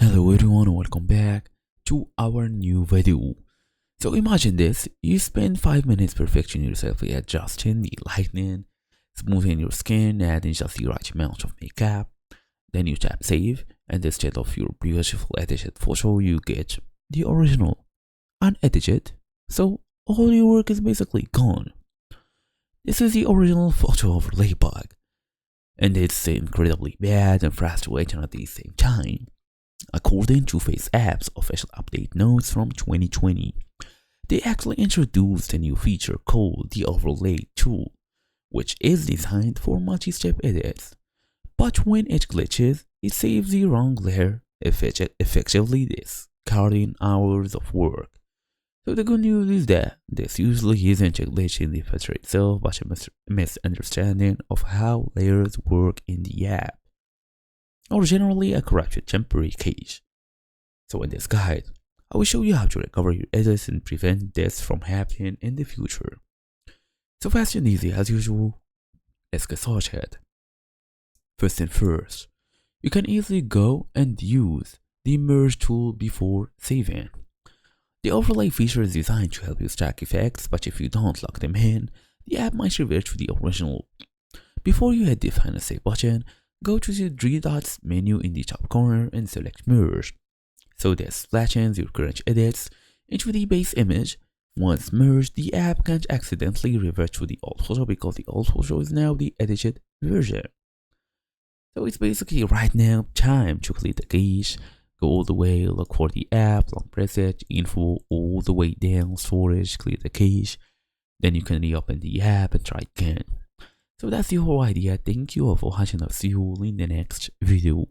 Hello everyone and welcome back to our new video. So imagine this, you spend 5 minutes perfecting yourself, adjusting the lighting, smoothing your skin, adding just the right amount of makeup. Then you tap save, and instead of your beautiful edited photo, you get the original, unedited. So all your work is basically gone. This is the original photo overlay bug, and it's incredibly bad and frustrating at the same time. According to FaceApp's official update notes from 2020, they actually introduced a new feature called the Overlay tool, which is designed for multi-step edits. But when it glitches, it saves the wrong layer, effectively discarding hours of work. So the good news is that this usually isn't a glitch in the feature itself, but a misunderstanding of how layers work in the app, or generally a corrupted temporary cache. So in this guide, I will show you how to recover your edits and prevent this from happening in the future. So fast and easy as usual, let's get started. First thing first, you can easily go and use the merge tool before saving. The overlay feature is designed to help you stack effects, but if you don't lock them in, the app might revert to the original. Before you hit the final save button, go to the 3 dots menu in the top corner and select merge. So this flattens your current edits into the base image. Once merged, the app can't accidentally revert to the old photo because the old photo is now the edited version. So it's basically right now time to clear the cache. Go all the way, look for the app, long press it, info, all the way down, storage, clear the cache. Then you can reopen the app and try again. So that's the whole idea. Thank you all for watching. I'll see you all in the next video.